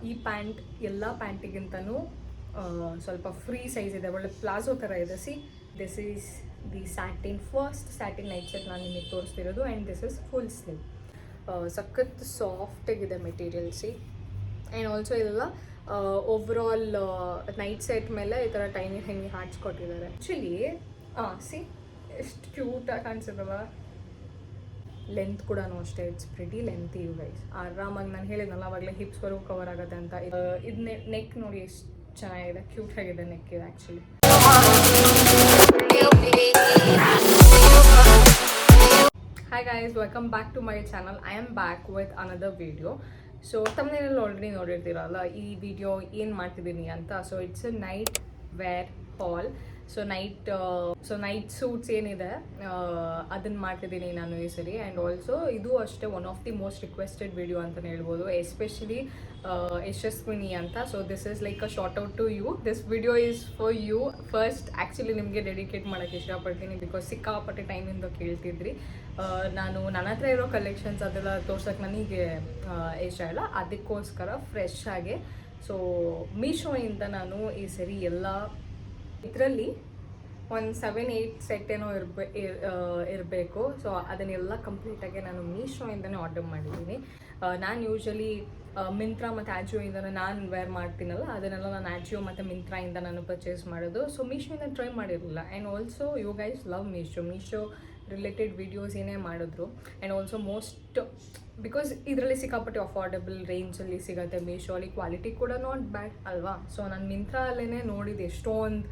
ಈ ಪ್ಯಾಂಟ್ ಎಲ್ಲ ಪ್ಯಾಂಟಿಗಿಂತನೂ ಸ್ವಲ್ಪ ಫ್ರೀ ಸೈಜ್ ಇದೆ, ಒಳ್ಳೆ ಪ್ಲಾಜೋ ಥರ ಇದೆ. See, this is the first satin night set ನಾನು ನಿಮಗೆ ತೋರಿಸ್ತಿರೋದು. And this is full sleeve. ಸಖತ್ ಸಾಫ್ಟಾಗಿದೆ ಮೆಟೀರಿಯಲ್. ಸಿ, ಆ್ಯಂಡ್ ಆಲ್ಸೋ ಇದೆಲ್ಲ ಓವರಾಲ್ ನೈಟ್ ಸೆಟ್ ಮೇಲೆ ಈ ಥರ ಟೈನಿ ಹಾರ್ಟ್ಸ್ ಕೊಟ್ಟಿದ್ದಾರೆ. ಆ್ಯಕ್ಚುಲಿ ಸಿ ಎಷ್ಟು ಕ್ಯೂಟಾಗಿ ಕಾಣಿಸಿದವ. ಲೆಂತ್ ಕೂಡ ಅಷ್ಟೇ, it's pretty length. You guys ಆರಾಮಾಗಿ ನಾನು ಹೇಳಿದ್ನಲ್ಲ ಅವಾಗಲೇ ಹಿಪ್ಸ್ವರೆಗೂ ಕವರ್ ಆಗುತ್ತೆ ಅಂತ. ಇದು ನೆಕ್ ನೋಡಿ ಎಷ್ಟು ಚೆನ್ನಾಗಿದೆ, ಕ್ಯೂಟ್ ಆಗಿದೆ ನೆಕ್ ಇದು actually. Hi guys, welcome back to my channel. I am back with another video. So ತಮ್ಮನೇಲಿ ಆಲ್ರೆಡಿ ನೋಡಿರ್ತೀರಲ್ಲ ಈ ವಿಡಿಯೋ ಏನು ಮಾಡ್ತಿದ್ದೀನಿ ಅಂತ. So it's a night wear haul. So night suits ಏನಿದೆ ಅದನ್ನು ಮಾಡ್ತಿದ್ದೀನಿ ನಾನು ಈ ಸರಿ. ಆ್ಯಂಡ್ ಆಲ್ಸೋ ಇದು ಅಷ್ಟೇ one of the most requested video ಅಂತಲೇ ಹೇಳ್ಬೋದು, ಎಸ್ಪೆಷಲಿ ಯಶಸ್ವಿನಿ ಅಂತ. So this is like a shout out to you. This video is for you first. Actually ನಿಮಗೆ ಡೆಡಿಕೇಟ್ ಮಾಡೋಕ್ಕೆ ಇಷ್ಟಪಡ್ತೀನಿ, ಬಿಕಾಸ್ ಸಿಕ್ಕಾಪಟ್ಟೆ ಟೈಮಿಂದ ಕೇಳ್ತಿದ್ರಿ. ನನ್ನ ಹತ್ರ ಇರೋ ಕಲೆಕ್ಷನ್ಸ್ ಅದೆಲ್ಲ ತೋರ್ಸೋಕ್ಕೆ ನನಗೆ ಇಷ್ಟ ಇಲ್ಲ, ಅದಕ್ಕೋಸ್ಕರ ಫ್ರೆಶ್ ಆಗಿ ಸೊ ಮೀಶೋಯಿಂದ ನಾನು ಈ ಸರಿ ಎಲ್ಲ ಇದರಲ್ಲಿ ಒಂದು 7-8 ಸೆಟ್ ಏನೋ ಇರಬೇಕು. ಸೊ ಅದನ್ನೆಲ್ಲ ಕಂಪ್ಲೀಟಾಗಿ ನಾನು ಮೀಶೋಯಿಂದನೇ ಆರ್ಡರ್ ಮಾಡಿದ್ದೀನಿ. ನಾನು ಯೂಶ್ವಲಿ ಮಿಂತ್ರಾ ಮತ್ತು ಆಜಿಯೋಯಿಂದ ನಾನು ವೇರ್ ಮಾಡ್ತೀನಲ್ಲ, ಅದನ್ನೆಲ್ಲ ನಾನು ಆಜಿಯೋ ಮತ್ತು ಮಿಂತ್ರಾಯಿಂದ ನಾನು ಪರ್ಚೇಸ್ ಮಾಡೋದು. ಸೊ ಮೀಶೋಯಿಂದ ಟ್ರೈ ಮಾಡಿರಲಿಲ್ಲ. And also you guys love Meesho related videos ಏನೇ ಮಾಡಿದ್ರು. ಆ್ಯಂಡ್ ಆಲ್ಸೋ ಮೋಸ್ಟ್ ಬಿಕಾಸ್ ಇದರಲ್ಲಿ ಸಿಕ್ಕಾಪಟ್ಟೆ ಅಫೋರ್ಡೆಬಲ್ ರೇಂಜಲ್ಲಿ ಸಿಗುತ್ತೆ ಮೀಶೋಲಿ. ಕ್ವಾಲಿಟಿ ಕೂಡ ನಾಟ್ ಬ್ಯಾಡ್ ಅಲ್ವಾ. ಸೊ ನಾನು ಮಿಂತ್ರಾಲ್ಲೇ ನೋಡಿದ್ದು ಎಷ್ಟೊಂದು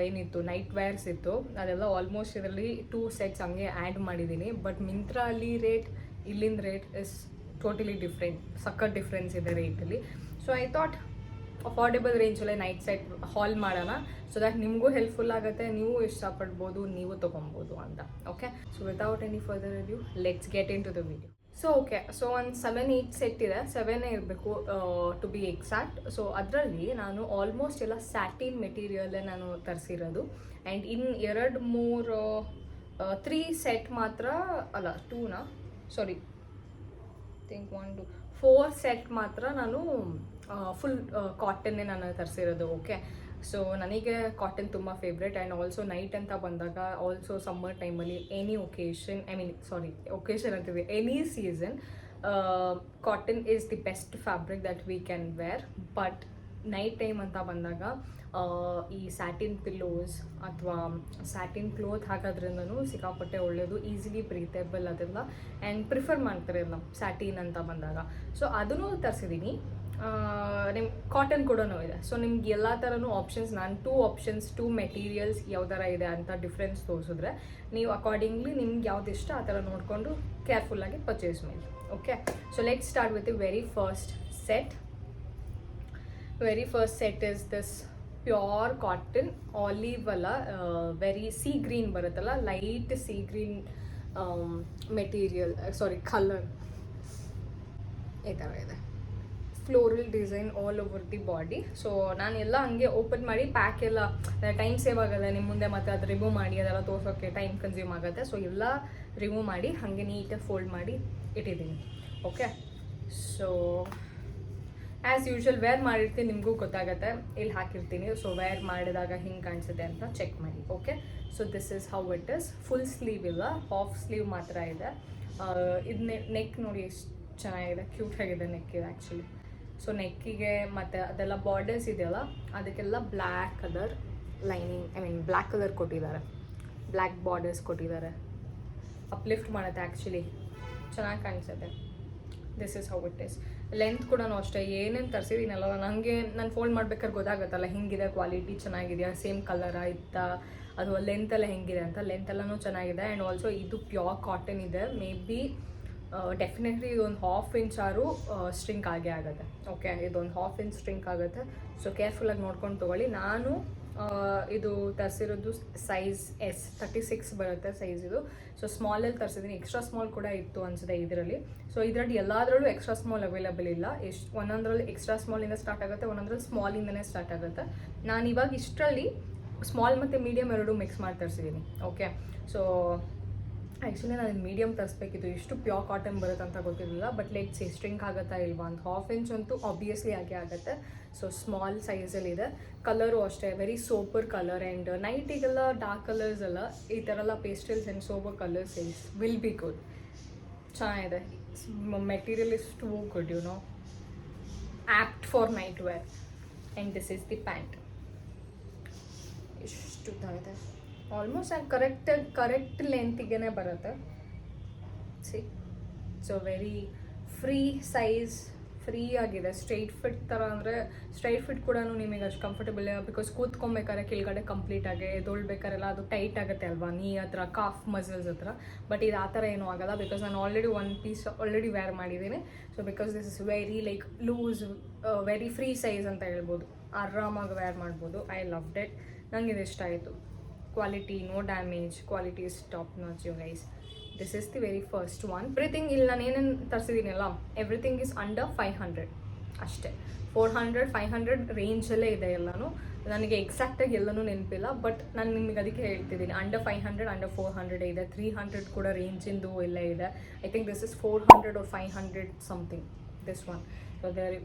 ಏನಿತ್ತು ನೈಟ್ ವೇರ್ಸ್ ಇತ್ತು, ಅದೆಲ್ಲ ಆಲ್ಮೋಸ್ಟ್ ಇದರಲ್ಲಿ 2 ಸೆಟ್ಸ್ ಹಂಗೆ ಆ್ಯಡ್ ಮಾಡಿದ್ದೀನಿ. ಬಟ್ ಮಿಂತ್ರಾ ಅಲ್ಲಿ ರೇಟ್ ಇಲ್ಲಿಂದ ರೇಟ್ ಇಸ್ ಟೋಟಲಿ ಡಿಫ್ರೆಂಟ್, ಸಖತ್ ಡಿಫ್ರೆನ್ಸ್ ಇದೆ ರೇಟಲ್ಲಿ. ಸೊ ಐ ಥಾಟ್ ಅಫೋರ್ಡೆಬಲ್ ರೇಂಜಲ್ಲೇ ನೈಟ್ ಸೆಟ್ ಹಾಲ್ ಮಾಡೋಣ, ಸೊ ದ್ಯಾಟ್ ನಿಮಗೂ ಹೆಲ್ಪ್ಫುಲ್ ಆಗುತ್ತೆ, ನೀವು ಇಷ್ಟಪಡ್ಬೋದು, ನೀವು ತೊಗೊಬೋದು ಅಂತ. Okay, so without any further review let's get into the video. So okay, so ಒಂದು 7-8 ಸೆಟ್ ಇದೆ, 7 ಇರಬೇಕು ಟು ಬಿ ಎಕ್ಸಾಕ್ಟ್. ಸೊ ಅದರಲ್ಲಿ ನಾನು ಆಲ್ಮೋಸ್ಟ್ ಎಲ್ಲ ಸ್ಯಾಟಿನ್ ಮೆಟೀರಿಯಲ್ಲೇ ನಾನು ತರಿಸಿರೋದು. ಆ್ಯಂಡ್ ಇನ್ನು 3 ಸೆಟ್ ಮಾತ್ರ ಅಲ್ಲ 2 ಸಾರಿ ಥಿಂಕ್ 1 2 4 ಸೆಟ್ ಮಾತ್ರ ನಾನು ಫುಲ್ ಕಾಟನ್ನೇ ನಾನು ತರಿಸಿರೋದು. ಓಕೆ, ಸೊ ನನಗೆ ಕಾಟನ್ ತುಂಬ ಫೇವ್ರೆಟ್. ಆ್ಯಂಡ್ ಆಲ್ಸೋ ನೈಟ್ ಅಂತ ಬಂದಾಗ, ಆಲ್ಸೋ ಸಮ್ಮರ್ ಟೈಮಲ್ಲಿ ಎನಿ ಒಕೇಶನ್ ಒಕೇಶನ್ ಅಂತಿದೆ, any season cotton is the best fabric that we can wear. But night time ಅಂತ ಬಂದಾಗ ಈ ಸ್ಯಾಟಿನ್ ಪಿಲ್ಲೋಸ್ ಅಥವಾ ಸ್ಯಾಟಿನ್ ಕ್ಲೋತ್ ಹಾಕೋದ್ರಿಂದನೂ ಸಿಕ್ಕಾಪಟ್ಟೆ ಒಳ್ಳೆಯದು, ಈಸಿಲಿ ಬ್ರೀತೇಬಲ್ ಅದೆಲ್ಲ. ಆ್ಯಂಡ್ ಪ್ರಿಫರ್ ಮಾಡ್ತಾರೆ ಎಲ್ಲ ಸ್ಯಾಟಿನ್ ಅಂತ ಬಂದಾಗ. ಸೊ ಅದನ್ನು ತರಿಸಿದ್ದೀನಿ. ನಿಮ್ಮ ಕಾಟನ್ ಕೂಡ ಇದೆ. ಸೊ ನಿಮ್ಗೆ ಎಲ್ಲ ಥರನೂ ಆಪ್ಷನ್ಸ್, ನಾನು 2 ಮೆಟೀರಿಯಲ್ಸ್ ಯಾವ ಥರ ಇದೆ ಅಂತ ಡಿಫ್ರೆನ್ಸ್ ತೋರಿಸಿದ್ರೆ ನೀವು ಅಕಾರ್ಡಿಂಗ್ಲಿ ನಿಮ್ಗೆ ಯಾವ್ದು ಇಷ್ಟ ಆ ಥರ ನೋಡಿಕೊಂಡು ಕೇರ್ಫುಲ್ಲಾಗಿ ಪರ್ಚೇಸ್ ಮಾಡಿ. Okay, so let start with the very first set is this pure cotton olive ಅಲ್ಲ, ವೆರಿ ಸೀ ಗ್ರೀನ್ ಬರುತ್ತಲ್ಲ, light sea green material, colour ಈ ಥರ ಇದೆ. Floral design all over the body. So ನಾನೆಲ್ಲ ಹಂಗೆ ಓಪನ್ ಮಾಡಿ pack ಎಲ್ಲ time save ಆಗುತ್ತೆ ನಿಮ್ಮ ಮುಂದೆ, ಮತ್ತು ಅದು ರಿಮೂವ್ ಮಾಡಿ ಅದೆಲ್ಲ ತೋರ್ಸೋಕ್ಕೆ ಟೈಮ್ ಕನ್ಸ್ಯೂಮ್ ಆಗುತ್ತೆ. ಸೊ ಎಲ್ಲ ರಿಮೂವ್ ಮಾಡಿ ಹಾಗೆ ನೀಟಾಗಿ ಫೋಲ್ಡ್ ಮಾಡಿ ಇಟ್ಟಿದ್ದೀನಿ. Okay, so as usual wear ಮಾಡಿರ್ತೀನಿ, ನಿಮಗೂ ಗೊತ್ತಾಗುತ್ತೆ, ಇಲ್ಲಿ ಹಾಕಿರ್ತೀನಿ. ಸೊ ವೇರ್ ಮಾಡಿದಾಗ ಹಿಂಗೆ ಕಾಣಿಸುತ್ತೆ ಅಂತ ಚೆಕ್ ಮಾಡಿ. Okay, so this is how it is. Full sleeve ಇಲ್ಲ, ಹಾಫ್ ಸ್ಲೀವ್ ಮಾತ್ರ ಇದೆ. ಇದು ನೆಕ್ ನೋಡಿ ಎಷ್ಟು ಚೆನ್ನಾಗಿದೆ, ಕ್ಯೂಟ್ ಆಗಿದೆ ನೆಕ್ ಇದು ಆ್ಯಕ್ಚುಲಿ. ಸೊ ನೆಕ್ಕಿಗೆ ಮತ್ತು ಅದೆಲ್ಲ ಬಾರ್ಡರ್ಸ್ ಇದೆಯಲ್ಲ ಅದಕ್ಕೆಲ್ಲ black colour lining, black colour ಕೊಟ್ಟಿದ್ದಾರೆ, ಬ್ಲ್ಯಾಕ್ ಬಾರ್ಡರ್ಸ್ ಕೊಟ್ಟಿದ್ದಾರೆ. ಅಪ್ಲಿಫ್ಟ್ ಮಾಡುತ್ತೆ ಆ್ಯಕ್ಚುಲಿ, ಚೆನ್ನಾಗಿ ಕಾಣಿಸುತ್ತೆ. This is how it is. Length ಕೂಡ ಅಷ್ಟೇ, ಏನೇನು ತರಿಸಿದ್ದೀನಲ್ಲ ನನಗೆ ನಾನು ಫೋಲ್ಡ್ ಮಾಡ್ಬೇಕಾದ್ರೆ ಗೊತ್ತಾಗುತ್ತಲ್ಲ ಹೆಂಗಿದೆ ಕ್ವಾಲಿಟಿ, ಚೆನ್ನಾಗಿದೆಯಾ, ಸೇಮ್ ಕಲರಾ ಇತ್ತಾ, ಅದು ಲೆಂತೆಲ್ಲ ಹೆಂಗಿದೆ ಅಂತ. ಲೆಂತೆಲ್ಲನೂ ಚೆನ್ನಾಗಿದೆ. ಆ್ಯಂಡ್ ಆಲ್ಸೋ ಇದು ಪ್ಯೂರ್ ಕಾಟನ್ ಇದೆ. ಮೇ ಬಿ ಡೆಫಿನೆಟ್ಲಿ ಇದೊಂದು 1/2 ಇಂಚ್ ಸ್ಟ್ರಿಂಕ್ ಆಗೇ ಆಗುತ್ತೆ. ಓಕೆ, ಇದೊಂದು 1/2 ಇಂಚ್ ಸ್ಟ್ರಿಂಕ್ ಆಗುತ್ತೆ. ಸೊ ಕೇರ್ಫುಲ್ಲಾಗಿ ನೋಡ್ಕೊಂಡು ತೊಗೊಳ್ಳಿ. ನಾನು ಇದು ತರಿಸಿರೋದು ಸೈಜ್ S 36 ಬರುತ್ತೆ ಸೈಜ್ ಇದು. ಸೊ ಸ್ಮಾಲಲ್ಲಿ ತರಿಸಿದ್ದೀನಿ, ಎಕ್ಸ್ಟ್ರಾ ಸ್ಮಾಲ್ ಕೂಡ ಇತ್ತು ಅನಿಸುತ್ತೆ ಇದರಲ್ಲಿ. ಸೊ ಇದರಲ್ಲಿ ಎಲ್ಲದರಲ್ಲೂ ಎಕ್ಸ್ಟ್ರಾ ಸ್ಮಾಲ್ ಅವೈಲೇಬಲ್ ಇಲ್ಲ. ಒಂದೊಂದರಲ್ಲಿ ಎಕ್ಸ್ಟ್ರಾ ಸ್ಮಾಲಿಂದ ಸ್ಟಾರ್ಟ್ ಆಗುತ್ತೆ, ಒಂದೊಂದರಲ್ಲಿ ಸ್ಮಾಲಿಂದನೇ ಸ್ಟಾರ್ಟ್ ಆಗುತ್ತೆ. ನಾನು ಇವಾಗ ಇಷ್ಟರಲ್ಲಿ ಸ್ಮಾಲ್ ಮತ್ತು ಮೀಡಿಯಮ್ ಎರಡೂ ಮಿಕ್ಸ್ ಮಾಡಿ ತರಿಸಿದ್ದೀನಿ. ಓಕೆ, ಸೊ ಆ್ಯಕ್ಚುಲಿ ನಾನು ಮೀಡಿಯಮ್ ತರಿಸ್ಬೇಕಿತ್ತು, ಎಷ್ಟು ಪ್ಯೂರ್ ಕಾಟನ್ ಬರುತ್ತೆ ಅಂತ ಗೊತ್ತಿರಲಿಲ್ಲ. ಬಟ್ ಲೈಕ್ ಸ್ಟ್ರಿಂಕ್ ಆಗುತ್ತಾ ಇಲ್ವಾ ಅಂತ. 1/2 ಇಂಚ್ ಅಂತೂ ಆಬ್ವಿಯಸ್ಲಿ ಆಗೇ ಆಗುತ್ತೆ. ಸೊ ಸ್ಮಾಲ್ ಸೈಜಲ್ಲಿದೆ. ಕಲರು ಅಷ್ಟೇ ವೆರಿ ಸೋಪರ್ ಕಲರ್. ಆ್ಯಂಡ್ ನೈಟಿಗೆಲ್ಲ ಡಾರ್ಕ್ ಕಲರ್ಸ್ ಎಲ್ಲ ಈ ಥರ ಎಲ್ಲ pastels and sober colours will be good. ಚೆನ್ನಾಗಿದೆ. Material is too good, you know, apt for night wear. And this is the pant. ಎಷ್ಟು ಇದೆ, ಆಲ್ಮೋಸ್ಟ್ ಕರೆಕ್ಟ್ ಲೆಂತಿಗೆ ಬರುತ್ತೆ. See, so very free size, free ಆಗಿದೆ. ಸ್ಟ್ರೈಟ್ ಫಿಟ್ ಥರ ಅಂದರೆ straight fit ಕೂಡ ನಿಮಗೆ ಅಷ್ಟು ಕಂಫರ್ಟಬಲ್ ಇಲ್ಲ. ಬಿಕಾಸ್ ಕೂತ್ಕೊಬೇಕಾದ್ರೆ ಕೆಳಗಡೆ ಕಂಪ್ಲೀಟಾಗಿ ಎದೊಳ್ಬೇಕಾರೆಲ್ಲ ಅದು ಟೈಟ್ ಆಗುತ್ತೆ ಅಲ್ವಾ, ನೀ ಹತ್ರ ಕಾಫ್ ಮಸಲ್ಸ್ ಹತ್ರ. ಬಟ್ ಇದು ಆ ಥರ ಏನೂ ಆಗೋಲ್ಲ, ಬಿಕಾಸ್ ನಾನು already one piece already wear ಮಾಡಿದ್ದೀನಿ. So because this is very like loose, very free size ಅಂತ ಹೇಳ್ಬೋದು. ಆರಾಮಾಗಿ ವೇರ್ ಮಾಡ್ಬೋದು. I loved it. ನಂಗೆ ಇದು ಇಷ್ಟ ಆಯಿತು. Quality no damage, quality is top notch you guys. This is the very first one. Everything ಇಲ್ಲಿ ನಾನು ಏನೇನು ತರಿಸಿದ್ದೀನಲ್ಲ, ಎವ್ರಿಥಿಂಗ್ ಈಸ್ ಅಂಡರ್ 500 ಅಷ್ಟೇ. 400-500 ರೇಂಜಲ್ಲೇ ಇದೆ ಎಲ್ಲನೂ. ನನಗೆ ಎಕ್ಸಾಕ್ಟಾಗಿ ಎಲ್ಲನೂ ನೆನಪಿಲ್ಲ, ಬಟ್ ನಾನು ನಿಮಗೆ ಅದಕ್ಕೆ ಹೇಳ್ತಿದ್ದೀನಿ. ಅಂಡರ್ 500, ಅಂಡರ್ 400 ಇದೆ. 300 ಕೂಡ ರೇಂಜಿಂದು ಎಲ್ಲ ಇದೆ. I think this is 400 or 500 something, this one. So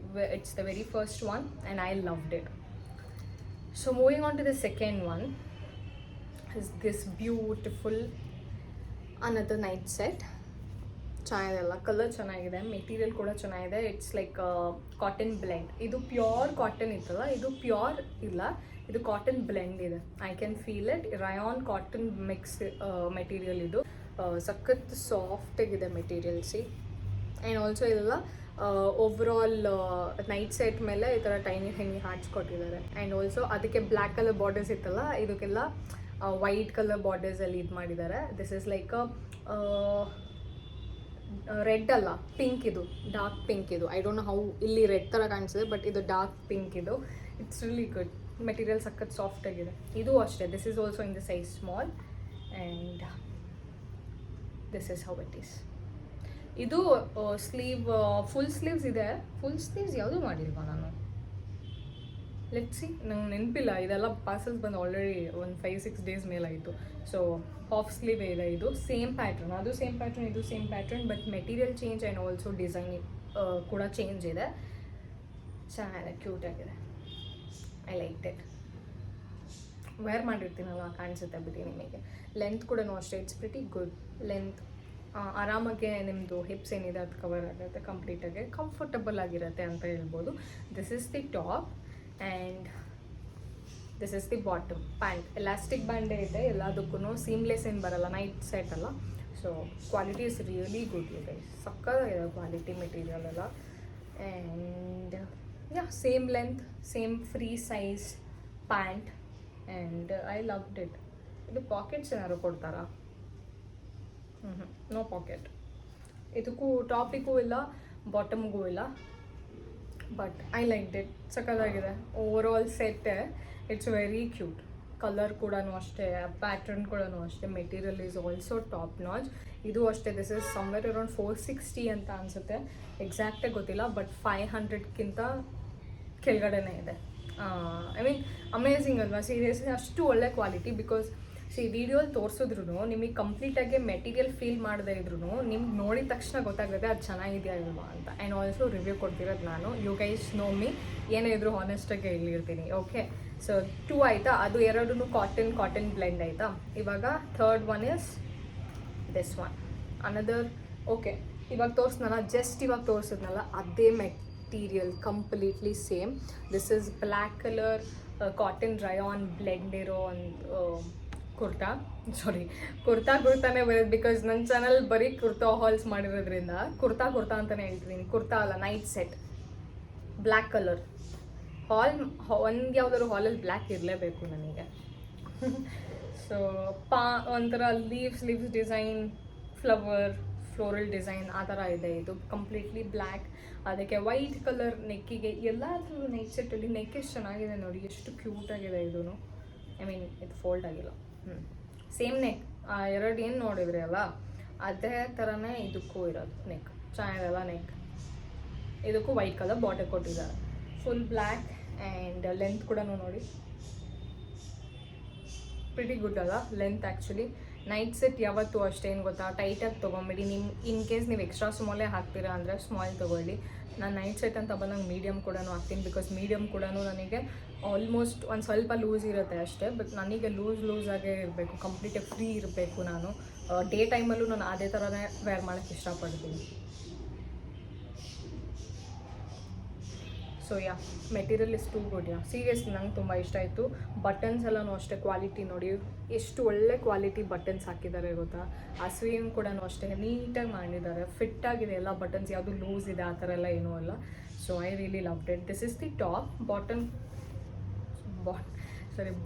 it's the very first one and I loved it. So moving on to the second one is this beautiful another night set. ಚೆನ್ನಾಗಿದೆ ಅಲ್ಲ, colour ಚೆನ್ನಾಗಿದೆ, material ಕೂಡ ಚೆನ್ನಾಗಿದೆ. It's like cotton blend. ಇದು pure cotton ಇತ್ತಲ್ಲ, ಇದು pure ಇಲ್ಲ, ಇದು ಕಾಟನ್ ಬ್ಲೆಂಡ್ ಇದೆ. I can feel it. Riyan cotton mix material ಇದು. ಸಖತ್ ಸಾಫ್ಟಾಗಿದೆ ಮೆಟೀರಿಯಲ್. ಸಿ, ಆ್ಯಂಡ್ ಆಲ್ಸೋ ಇದೆಲ್ಲ ಓವರಾಲ್ ನೈಟ್ ಸೆಟ್ ಮೇಲೆ ಈ ಥರ ಟೈನಿ ಹಾರ್ಟ್ಸ್ ಕೊಟ್ಟಿದ್ದಾರೆ. ಆ್ಯಂಡ್ ಆಲ್ಸೋ ಅದಕ್ಕೆ ಬ್ಲ್ಯಾಕ್ ಕಲರ್ ಬಾರ್ಡರ್ಸ್ ಇತ್ತಲ್ಲ, ಇದಕ್ಕೆಲ್ಲ ವೈಟ್ ಕಲರ್ ಬಾರ್ಡರ್ಸಲ್ಲಿ ಇದು ಮಾಡಿದ್ದಾರೆ. ದಿಸ್ ಇಸ್ ಲೈಕ್ ರೆಡ್ ಅಲ್ಲ, ಪಿಂಕ್. ಇದು ಡಾರ್ಕ್ ಪಿಂಕ್. ಇದು ಐ ಡೋಂಟ್ ನೋ ಹೌ ಇಲ್ಲಿ ರೆಡ್ ಥರ ಕಾಣಿಸಿದೆ, ಬಟ್ ಇದು ಡಾರ್ಕ್ ಪಿಂಕ್. ಇದು ಇಟ್ಸ್ ರಿಯಲಿ ಗುಡ್. ಮೆಟೀರಿಯಲ್ ಸಖತ್ ಸಾಫ್ಟ್ ಆಗಿದೆ. ಇದು ಅಷ್ಟೇ. This is also in the size small and this is how it is. ಇದು ಸ್ಲೀವ್, ಫುಲ್ ಸ್ಲೀವ್ಸ್ ಇದೆ. ಫುಲ್ ಸ್ಲೀವ್ಸ್ ಯಾವುದೂ ಮಾಡಿಲ್ವಾ ನಾನು? ಲೆಟ್ ಸಿ, ನಂಗೆ ನೆನಪಿಲ್ಲ. ಇದೆಲ್ಲ ಪಾರ್ಸಲ್ಸ್ ಬಂದು ಆಲ್ರೆಡಿ ಒಂದು 5-6 ಡೇಸ್ ಮೇಲಾಯಿತು. ಸೊ ಹಾಫ್ ಸ್ಲೀವ್ ಇದೆ. ಇದು ಸೇಮ್ ಪ್ಯಾಟ್ರನ್, ಅದು ಸೇಮ್ ಪ್ಯಾಟ್ರನ್, ಇದು same pattern, but material change and also design ಕೂಡ ಚೇಂಜ್ ಇದೆ. ಚೆನ್ನಾಗಿದೆ, ಕ್ಯೂಟ್ ಆಗಿದೆ. I like it. ವೇರ್ ಮಾಡಿರ್ತೀನಲ್ಲ ಕಾಣಿಸುತ್ತೆ ಬಿಡಿ ನಿಮಗೆ. ಲೆಂತ್ ಕೂಡ ಅಷ್ಟೇ, ಇಟ್ಸ್ ಪ್ರಿಟಿ ಗುಡ್ ಲೆಂತ್. ಆರಾಮಾಗೆ ನಿಮ್ಮದು ಹಿಪ್ಸ್ ಏನಿದೆ ಅದು ಕವರ್ ಆಗುತ್ತೆ, ಕಂಪ್ಲೀಟಾಗಿ ಕಂಫರ್ಟಬಲ್ ಆಗಿರುತ್ತೆ ಅಂತ ಹೇಳ್ಬೋದು. This is the top and this is the bottom. Pant elastic ಬ್ಯಾಂಡೇ ಇದೆ ಎಲ್ಲದಕ್ಕೂ, ಸೀಮ್ಲೆಸ್ ಏನು ಬರಲ್ಲ, ನೈಟ್ ಸೆಟ್ ಅಲ್ಲ. So quality is really good ಇದೆ. ಸಕ್ಕತ್ತಾಗಿದೆ ಕ್ವಾಲಿಟಿ ಮೆಟೀರಿಯಲ್ ಎಲ್ಲ. And yeah, same length, same free size pant and I loved it. ಇದು ಪಾಕೆಟ್ಸ್ ಏನಾದ್ರು ಕೊಡ್ತಾರಾ? No pocket. ಇದಕ್ಕೂ ಟಾಪಿಗೂ ಇಲ್ಲ, ಬಾಟಮ್ಗೂ ಇಲ್ಲ, ಬಟ್ ಐ ಲೈಕ್ ಇಟ್. ಸಕ್ಕತ್ತಾಗಿದೆ over all set. It's very cute. Colour ಕೂಡ ಅಷ್ಟೇ, ಪ್ಯಾಟ್ರನ್ ಕೂಡ ಅಷ್ಟೇ. Material is also top notch. ಇದು ಅಷ್ಟೇ. ದಿಸ್ ಇಸ್ ಸಮ್ವೇರ್ ಅರೌಂಡ್ 460 ಅಂತ ಅನಿಸುತ್ತೆ, ಎಕ್ಸಾಕ್ಟಾಗಿ ಗೊತ್ತಿಲ್ಲ, ಬಟ್ 500ಕ್ಕಿಂತ ಕೆಳಗಡೆನೇ ಇದೆ. ಐ ಮೀನ್ ಅಮೇಝಿಂಗ್ ಅಲ್ವಾ? ಸೀರಿಯಸ್ಲಿ ಅಷ್ಟು ಒಳ್ಳೆ ಕ್ವಾಲಿಟಿ. ಬಿಕಾಸ್ ವಿಡಿಯೋಲಿ ತೋರಿಸಿದ್ರು ನಿಮಗೆ ಕಂಪ್ಲೀಟಾಗಿ ಮೆಟೀರಿಯಲ್ ಫೀಲ್ ಮಾಡದೇ ಇದ್ರು ನಿಮ್ಗೆ ನೋಡಿದ ತಕ್ಷಣ ಗೊತ್ತಾಗುತ್ತೆ ಅದು ಚೆನ್ನಾಗಿದೆಯಾ ಇಲ್ವಾ ಅಂತ. ಆ್ಯಂಡ್ ಆಲ್ಸೋ ರಿವ್ಯೂ ಕೊಡ್ತಿರೋದು ನಾನು. ಯು ಗೈಸ್ ನೋ ಮೀ, ಏನೇ ಇದ್ರು ಹಾನೆಸ್ಟಾಗಿ ಹೇಳಿರ್ತೀನಿ. ಓಕೆ, ಸೊ 2 ಆಯಿತಾ? ಅದು ಎರಡೂ ಕಾಟನ್ ಬ್ಲೆಂಡ್ ಆಯಿತಾ? ಇವಾಗ third one is this one, another. Okay, ಇವಾಗ ತೋರಿಸ್ನಲ್ಲ, ಜಸ್ಟ್ ಇವಾಗ ತೋರಿಸಿದ್ನಲ್ಲ, ಅದೇ material completely same. This is black colour cotton Riyan blend ಇರೋ ಒಂದು ಕುರ್ತಾನೇ ಬರೋದು. ಬಿಕಾಸ್ ನನ್ನ ಚಾನಲ್ ಬರೀ ಕುರ್ತಾ ಹಾಲ್ಸ್ ಮಾಡಿರೋದ್ರಿಂದ ಕುರ್ತಾ ಅಂತಲೇ ಹೇಳ್ತಿದ್ದೀನಿ. ಕುರ್ತಾ ಅಲ್ಲ, ನೈಟ್ ಸೆಟ್ ಬ್ಲ್ಯಾಕ್ ಕಲರ್ ಹಾಲ್. ಒಂದು ಯಾವುದಾದ್ರು ಹಾಲಲ್ಲಿ ಬ್ಲ್ಯಾಕ್ ಇರಲೇಬೇಕು ನನಗೆ. ಸೊ ಒಂಥರ ಲೀವ್ಸ್ ಡಿಸೈನ್, ಫ್ಲೋರಲ್ ಡಿಸೈನ್ ಆ ಥರ ಇದೆ. ಇದು ಕಂಪ್ಲೀಟ್ಲಿ ಬ್ಲ್ಯಾಕ್, ಅದಕ್ಕೆ ವೈಟ್ ಕಲರ್ ನೆಕ್ಕಿಗೆ. ಎಲ್ಲಾದ್ರೂ ನೈಟ್ ಸೆಟ್ಟಲ್ಲಿ ನೆಕ್ ಎಷ್ಟು ಚೆನ್ನಾಗಿದೆ ನೋಡಿ, ಎಷ್ಟು ಕ್ಯೂಟಾಗಿದೆ ಇದೂ. ಐ ಮೀನ್ ಇದು ಫೋಲ್ಡ್ ಆಗಿಲ್ಲ. ಸೇಮ್ ನೆಕ್, ಎರಡು ಏನು ನೋಡಿದ್ರಿ ಅಲ್ಲ ಅದೇ ಥರನೇ ಇದಕ್ಕೂ ಇರೋದು ನೆಕ್. ಚೆನ್ನಾಗಿರಲ್ಲ ನೆಕ್. ಇದಕ್ಕೂ ವೈಟ್ ಕಲರ್ ಬಾಟಲ್ ಕೊಟ್ಟಿದ್ದಾರೆ. ಫುಲ್ ಬ್ಲ್ಯಾಕ್ ಆ್ಯಂಡ್ ಲೆಂತ್ ಕೂಡ ನೋಡಿ, ಪ್ರಿಟಿ ಗುಡ್ ಅಲ್ಲ ಲೆಂತ್ ಆ್ಯಕ್ಚುಲಿ. ನೈಟ್ ಸೆಟ್ ಯಾವತ್ತೂ ಅಷ್ಟೇ ಏನು ಗೊತ್ತಾ, ಟೈಟಾಗಿ ತೊಗೊಂಬಿಡಿ. ನಿಮ್ಮ ಇನ್ ಕೇಸ್ ನೀವು ಎಕ್ಸ್ಟ್ರಾ ಸ್ಮಾಲೇ ಹಾಕ್ತೀರಾ ಅಂದರೆ ಸ್ಮಾಲ್ ತೊಗೊಳ್ಳಿ. ನಾನು ನೈಟ್ ಸೆಟ್ ಅಂತ ಬಂದಾಗ ಮೀಡಿಯಮ್ ಕೂಡ ಹಾಕ್ತೀನಿ, ಬಿಕಾಸ್ ಮೀಡಿಯಮ್ ಕೂಡ ನನಗೆ ಆಲ್ಮೋಸ್ಟ್ ಒಂದು ಸ್ವಲ್ಪ ಲೂಸ್ ಇರುತ್ತೆ ಅಷ್ಟೇ. ಬಟ್ ನನಗೆ ಲೂಸಾಗೇ ಇರಬೇಕು, ಕಂಪ್ಲೀಟಾಗಿ ಫ್ರೀ ಇರಬೇಕು. ನಾನು ಡೇ ಟೈಮಲ್ಲೂ ನಾನು ಅದೇ ಥರನೇ ವೇರ್ ಮಾಡೋಕ್ಕೆ ಇಷ್ಟಪಡ್ತೀನಿ. So yeah, material is too good. Yeah, seriously ನಂಗೆ ತುಂಬ ಇಷ್ಟ ಆಯಿತು. ಬಟನ್ಸ್ ಎಲ್ಲನೂ ಅಷ್ಟೇ ಕ್ವಾಲಿಟಿ ನೋಡಿ, ಎಷ್ಟು ಒಳ್ಳೆ ಕ್ವಾಲಿಟಿ ಬಟನ್ಸ್ ಹಾಕಿದ್ದಾರೆ ಗೊತ್ತಾ. ಆ ಸ್ವೀಮ್ ಕೂಡ ಅಷ್ಟೇ ನೀಟಾಗಿ ಮಾಡಿದ್ದಾರೆ, ಫಿಟ್ ಆಗಿದೆ ಎಲ್ಲ ಬಟನ್ಸ್, ಯಾವುದು ಲೂಸ್ ಇದೆ ಆ ಥರ ಎಲ್ಲ ಏನೂ ಅಲ್ಲ. So I really loved it. This is the top.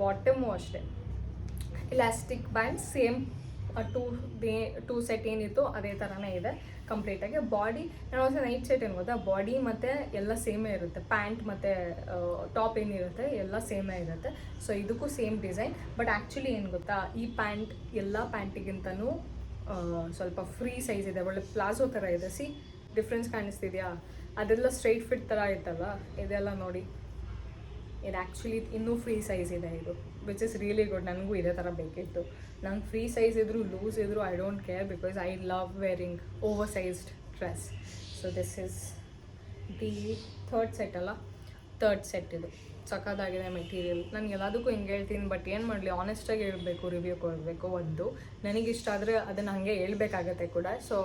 Bottom ಅಷ್ಟೇ elastic band same to set ಏನಿತ್ತು ಅದೇ ಥರನೇ ಇದೆ ಕಂಪ್ಲೀಟಾಗಿ. ಬಾಡಿ ನಾನು ಒಂದು ನೈಟ್ ಸೆಟ್ ಏನು ಗೊತ್ತಾ, ಬಾಡಿ ಮತ್ತು ಎಲ್ಲ ಸೇಮೇ ಇರುತ್ತೆ, ಪ್ಯಾಂಟ್ ಮತ್ತು ಟಾಪ್ ಏನಿರುತ್ತೆ ಎಲ್ಲ ಸೇಮೇ ಇರುತ್ತೆ. ಸೊ ಇದಕ್ಕೂ ಸೇಮ್ ಡಿಸೈನ್. ಬಟ್ ಆ್ಯಕ್ಚುಲಿ ಏನು ಗೊತ್ತಾ, ಈ ಪ್ಯಾಂಟ್ ಎಲ್ಲ ಪ್ಯಾಂಟಿಗಿಂತನೂ ಸ್ವಲ್ಪ ಫ್ರೀ ಸೈಜ್ ಇದೆ, ಒಳ್ಳೆ ಪ್ಲಾಜೋ ಥರ ಇದೆ. ಡಿಫ್ರೆನ್ಸ್ ಕಾಣಿಸ್ತಿದೆಯಾ? ಅದೆಲ್ಲ ಸ್ಟ್ರೈಟ್ ಫಿಟ್ ಥರ ಇತ್ತಲ್ಲ, ಇದೆಲ್ಲ ನೋಡಿ, ಇದು ಆ್ಯಕ್ಚುಲಿ ಇನ್ನೂ ಫ್ರೀ ಸೈಜ್ ಇದೆ ಇದು, ವಿಚ್ ಇಸ್ ರಿಯಲಿ ಗುಡ್. ನನಗೂ ಇದೇ ಥರ ಬೇಕಿತ್ತು. ನಂಗೆ ಫ್ರೀ ಸೈಜ್ ಇದ್ದರೂ ಲೂಸ್ ಇದ್ದರೂ I don't care, because I love varying over sized dress. So this is the third set ಇದು ಸಖತ್ತಾಗಿದೆ ಮೆಟೀರಿಯಲ್. ನಾನು ಎಲ್ಲದಕ್ಕೂ ಹಿಂಗೆ ಹೇಳ್ತೀನಿ, ಬಟ್ ಏನು ಮಾಡಲಿ, ಆನೆಸ್ಟಾಗಿ ಹೇಳ್ಬೇಕು, ರಿವ್ಯೂ ಕೊಡಬೇಕು. ಒಂದು ನನಗಿಷ್ಟ ಆದರೆ ಅದನ್ನು ಹಾಗೆ ಹೇಳ್ಬೇಕಾಗತ್ತೆ ಕೂಡ. ಸೊ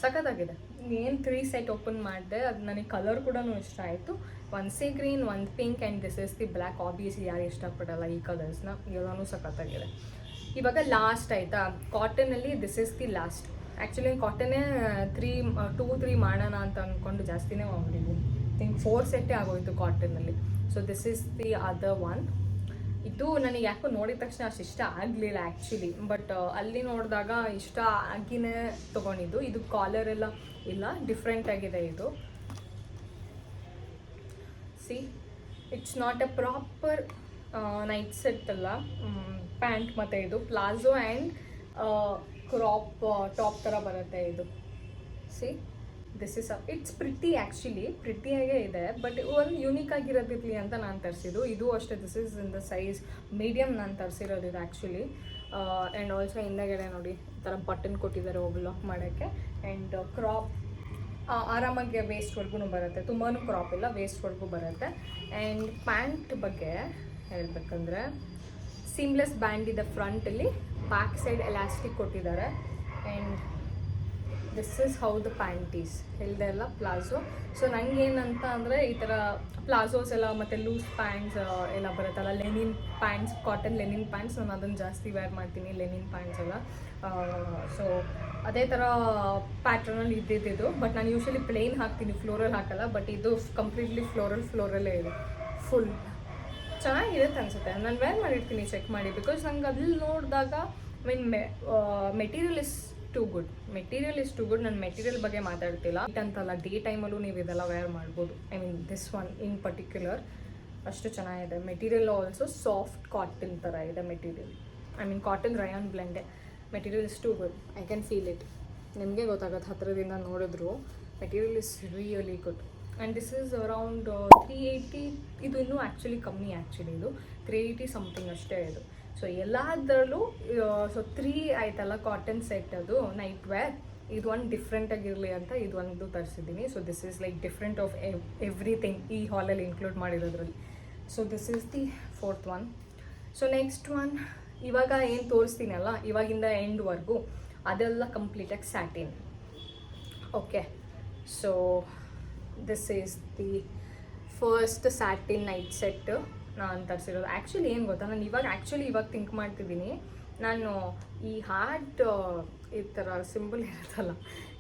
ಸಖತ್ತಾಗಿದೆ. ಏನು 3 ಸೆಟ್ ಓಪನ್ ಮಾಡಿದೆ, ಅದು ನನಗೆ ಕಲರ್ ಕೂಡ ಇಷ್ಟ ಆಯಿತು. ಒಂದು ಸೀ ಗ್ರೀನ್, ಒಂದು pink and this is the black. Obviously ಯಾರು ಇಷ್ಟಪಡಲ್ಲ ಈ ಕಲರ್ಸ್ನ, ಎಲ್ಲನೂ ಸಖತ್ತಾಗಿದೆ. ಇವಾಗ ಲಾಸ್ಟ್ ಆಯಿತಾ, ಕಾಟನಲ್ಲಿ this is the last. Actually ಕಾಟನ್ನೇ 2-3 ಮಾಡೋಣ ಅಂತ ಅಂದ್ಕೊಂಡು ಜಾಸ್ತಿನೇ ಹೋಗ್ಬಿಟ್ಟಿದ್ದೀನಿ. ಥಿಂಕ್ 4 ಸೆಟ್ಟೇ ಆಗೋಯಿತು ಕಾಟನಲ್ಲಿ. So this is the other one. ಇದು ನನಗೆ ಯಾಕೋ ನೋಡಿದ ತಕ್ಷಣ ಅಷ್ಟು ಇಷ್ಟ ಆಗಲಿಲ್ಲ ಆ್ಯಕ್ಚುಲಿ, ಬಟ್ ಅಲ್ಲಿ ನೋಡಿದಾಗ ಇಷ್ಟ ಆಗಿನೇ ತೊಗೊಂಡಿದ್ದು. ಇದು ಕಾಲರ್ ಎಲ್ಲ ಇಲ್ಲ, ಡಿಫ್ರೆಂಟ್ ಆಗಿದೆ ಇದು. See, it's not a proper night set ಅಲ್ಲ. ಪ್ಯಾಂಟ್ ಮತ್ತು ಇದು ಪ್ಲಾಜೋ ಆ್ಯಂಡ್ ಕ್ರಾಪ್ ಟಾಪ್ ಥರ ಬರುತ್ತೆ ಇದು. See, this is it's pretty, actually ಪ್ರಿಟಿಯಾಗೇ ಇದೆ, ಬಟ್ ಒಂದು ಯೂನಿಕ್ ಆಗಿರೋದಿರಲಿ ಅಂತ ನಾನು ತರಿಸಿದ್ದು. ಇದು ಅಷ್ಟೇ, this is in the size medium ನಾನು ತರಿಸಿರೋದು ಇದು ಆ್ಯಕ್ಚುಲಿ. ಆ್ಯಂಡ್ ಆಲ್ಸೋ ಹಿಂದಗಡೆ ನೋಡಿ ಈ ಥರ ಬಟನ್ ಕೊಟ್ಟಿದ್ದಾರೆ ಲಾಕ್ ಮಾಡೋಕ್ಕೆ. ಆ್ಯಂಡ್ ಕ್ರಾಪ್ ಆರಾಮಾಗಿ ವೇಸ್ಟ್ವರೆಗೂ ಬರುತ್ತೆ, ತುಂಬಾ ಕ್ರಾಪ್ ಇಲ್ಲ, ವೇಸ್ಟ್ವರೆಗೂ ಬರುತ್ತೆ. ಆ್ಯಂಡ್ ಪ್ಯಾಂಟ್ ಬಗ್ಗೆ ಹೇಳಬೇಕಂದ್ರೆ ಸೀಮ್ಲೆಸ್ ಬ್ಯಾಂಡ್ ಇದೆ ಫ್ರಂಟಲ್ಲಿ, ಬ್ಯಾಕ್ ಸೈಡ್ ಎಲಾಸ್ಟಿಕ್ ಕೊಟ್ಟಿದ್ದಾರೆ. And this is how the pant is. ಹೇಳಿದೆ ಎಲ್ಲ ಪ್ಲಾಜೋ. ಸೊ ನನಗೇನಂತ ಅಂದರೆ ಈ ಥರ ಪ್ಲಾಜೋಸ್ ಎಲ್ಲ ಮತ್ತು ಲೂಸ್ ಪ್ಯಾಂಟ್ಸ್ ಎಲ್ಲ ಬರುತ್ತಲ್ಲ, Lenin pants, cotton Lenin pants, ನಾನು ಅದನ್ನು ಜಾಸ್ತಿ ವೇರ್ ಮಾಡ್ತೀನಿ, ಲೆನಿನ್ ಪ್ಯಾಂಟ್ಸ್ ಎಲ್ಲ. ಸೊ ಅದೇ ಥರ ಪ್ಯಾಟ್ರನಲ್ಲಿ ಇದ್ದಿದ್ದು. ಬಟ್ ನಾನು ಯೂಶ್ವಲಿ ಪ್ಲೇನ್ ಹಾಕ್ತೀನಿ, ಫ್ಲೋರಲ್ ಹಾಕಲ್ಲ. ಬಟ್ ಇದು ಕಂಪ್ಲೀಟ್ಲಿ ಫ್ಲೋರಲ್ಲೇ ಇದೆ, ಫುಲ್ ಚೆನ್ನಾಗಿರುತ್ತೆ ಅನಿಸುತ್ತೆ. ನಾನು ವೇರ್ ಮಾಡಿರ್ತೀನಿ, ಚೆಕ್ ಮಾಡಿ, ಬಿಕಾಸ್ ನಂಗೆ ಅಲ್ಲಿ ನೋಡಿದಾಗ ಮೆಟೀರಿಯಲ್ ಇಸ್ ಟೂ ಗುಡ್. ನಾನು ಮೆಟೀರಿಯಲ್ ಬಗ್ಗೆ ಮಾತಾಡ್ತಿಲ್ಲ ಅಂತಲ್ಲ, ಡೇ ಟೈಮಲ್ಲೂ ನೀವು ಇದೆಲ್ಲ ವೇರ್ ಮಾಡ್ಬೋದು. I mean this one in particular ಅಷ್ಟು ಚೆನ್ನಾಗಿದೆ. ಮೆಟೀರಿಯಲ್ ಆಲ್ಸೋ ಸಾಫ್ಟ್ ಕಾಟನ್ ಥರ ಇದೆ material. I mean cotton rayon ಬ್ಲೆಂಡೆ. Material is too good, I can feel it. ನಿಮಗೆ ಗೊತ್ತಾಗುತ್ತೆ ಹತ್ತಿರದಿಂದ ನೋಡಿದ್ರು. Material is really good. And this is around 380. ಇದು ಇನ್ನೂ ಆ್ಯಕ್ಚುಲಿ ಕಮ್ಮಿ, ಆ್ಯಕ್ಚುಲಿ ಇದು 380 ಸಮಥಿಂಗ್ ಅಷ್ಟೇ ಇದು. ಸೊ ಎಲ್ಲದರಲ್ಲೂ 3 ಆಯ್ತಲ್ಲ ಕಾಟನ್ ಸೆಟ್, ಅದು ನೈಟ್ ವೇರ್. ಇದು ಒಂದು ಡಿಫ್ರೆಂಟಾಗಿರಲಿ ಅಂತ ಇದು ಒಂದು ತರಿಸಿದ್ದೀನಿ. So this is like different of everything ಈ ಹಾಲಲ್ಲಿ ಇನ್ಕ್ಲೂಡ್ ಮಾಡಿರೋದ್ರಲ್ಲಿ. So this is the 4th one. So next one ಇವಾಗ ಏನು ತೋರಿಸ್ತೀನಲ್ಲ ಇವಾಗಿಂದ ಎಂಡ್ವರೆಗೂ ಅದೆಲ್ಲ ಕಂಪ್ಲೀಟಾಗಿ satin. Okay, so this is the first satin night set ನಾನು ತರಿಸಿರೋದು. ಆ್ಯಕ್ಚುಲಿ ಏನು ಗೊತ್ತಾ, ನಾನು ಇವಾಗ ಥಿಂಕ್ ಮಾಡ್ತಿದ್ದೀನಿ, ನಾನು ಈ ಹಾರ್ಟ್ ಈ ಥರ ಸಿಂಬಲ್ ಇರುತ್ತಲ್ಲ,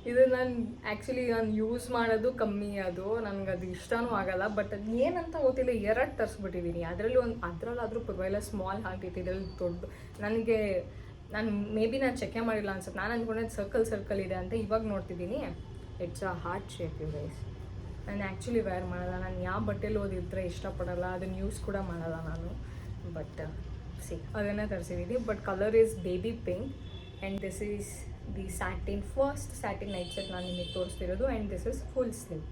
ಇದು ನಾನು ಯೂಸ್ ಮಾಡೋದು ಕಮ್ಮಿ, ಅದು ನನಗೆ ಅದು ಇಷ್ಟನೂ ಆಗಲ್ಲ. ಬಟ್ ಅದು ಏನಂತ ಗೊತ್ತಿಲ್ಲ, 2 ತರಿಸ್ಬಿಟ್ಟಿದ್ದೀನಿ. ಅದರಲ್ಲಾದರೂ ಪರವಾಗಿಲ್ಲ, ಸ್ಮಾಲ್ ಹಾರ್ಟ್ ಇತ್ತು, ಇದರಲ್ಲಿ ದೊಡ್ಡ. ನಾನು ಚೆಕ್ಕೆ ಮಾಡಿಲ್ಲ ಅನ್ಸುತ್ತೆ. ನಾನು ಅಂದ್ಕೊಂಡೆ ಸರ್ಕಲ್ ಇದೆ ಅಂತ. ಇವಾಗ ನೋಡ್ತಿದ್ದೀನಿ, it's a heart shape you guys. ನಾನು ಆ್ಯಕ್ಚುಲಿ ವೇರ್ ಮಾಡಲ್ಲ, ನಾನು ಯಾವ ಬಟ್ಟೆಲಿ ಓದಿದ್ರೆ ಇಷ್ಟಪಡಲ್ಲ, ಅದನ್ನು ಯೂಸ್ ಕೂಡ ಮಾಡಲ್ಲ ನಾನು. ಬಟ್ ಅದನ್ನೇ ತರಿಸಿದ್ದೀನಿ. But colour is baby pink. And this is the first satin night set ನಾನು ನಿಮಗೆ ತೋರಿಸ್ತಿರೋದು. And this is full sleeve.